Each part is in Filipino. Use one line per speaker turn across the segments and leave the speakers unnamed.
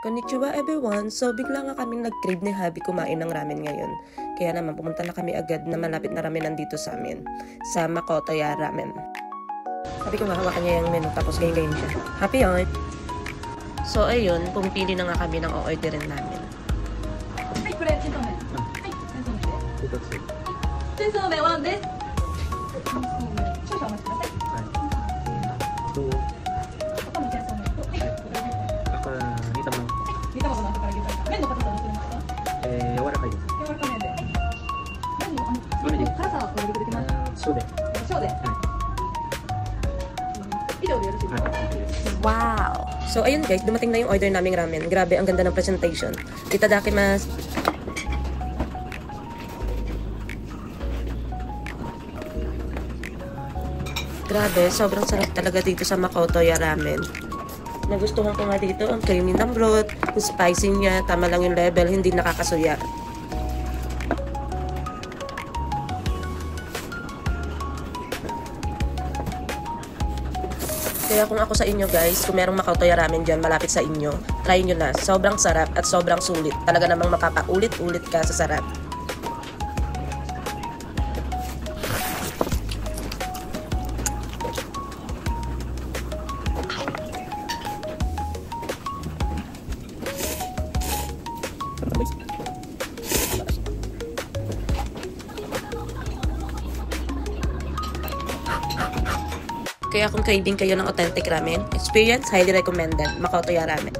Konnichiwa everyone! So bigla nga kami nag-crave ni Habi kumain ng ramen ngayon. Kaya naman pumunta na kami agad na malapit na ramen nandito sa amin. Sa Makotoya Ramen. Sabi ko nga hawakan niya yung menu tapos ganyan siya. Happy yun! So ayun, pumipili na nga kami ng o-orderin namin.
Ay, kore, chinsomen. Ay, chinsomen. Chinsomen, one desu. Shoushou omachi kudasai.
Wow! So ayun guys, dumating na yung order naming ramen. Grabe, ang ganda ng presentation. Itadakimasu! Grabe, sobrang sarap talaga dito sa Makotoya Ramen. Nagustuhan ko nga dito ang creamy ng broth, yung spicy niya, tama lang yung level, hindi nakakasuya. Kaya kung ako sa inyo guys, kung merong Makotoya Ramen dyan malapit sa inyo, try nyo na. Sobrang sarap at sobrang sulit. Talaga namang mapapaulit-ulit ka sa sarap. Kaya kung craving kayo ng authentic ramen, experience, highly recommended, Makotoya Ramen.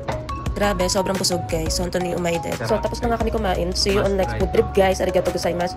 Grabe, sobrang busog guys. So, Anthony Umayde. So, tapos na nga kami kumain. See you on next food trip guys. Arigatou gozaimasu.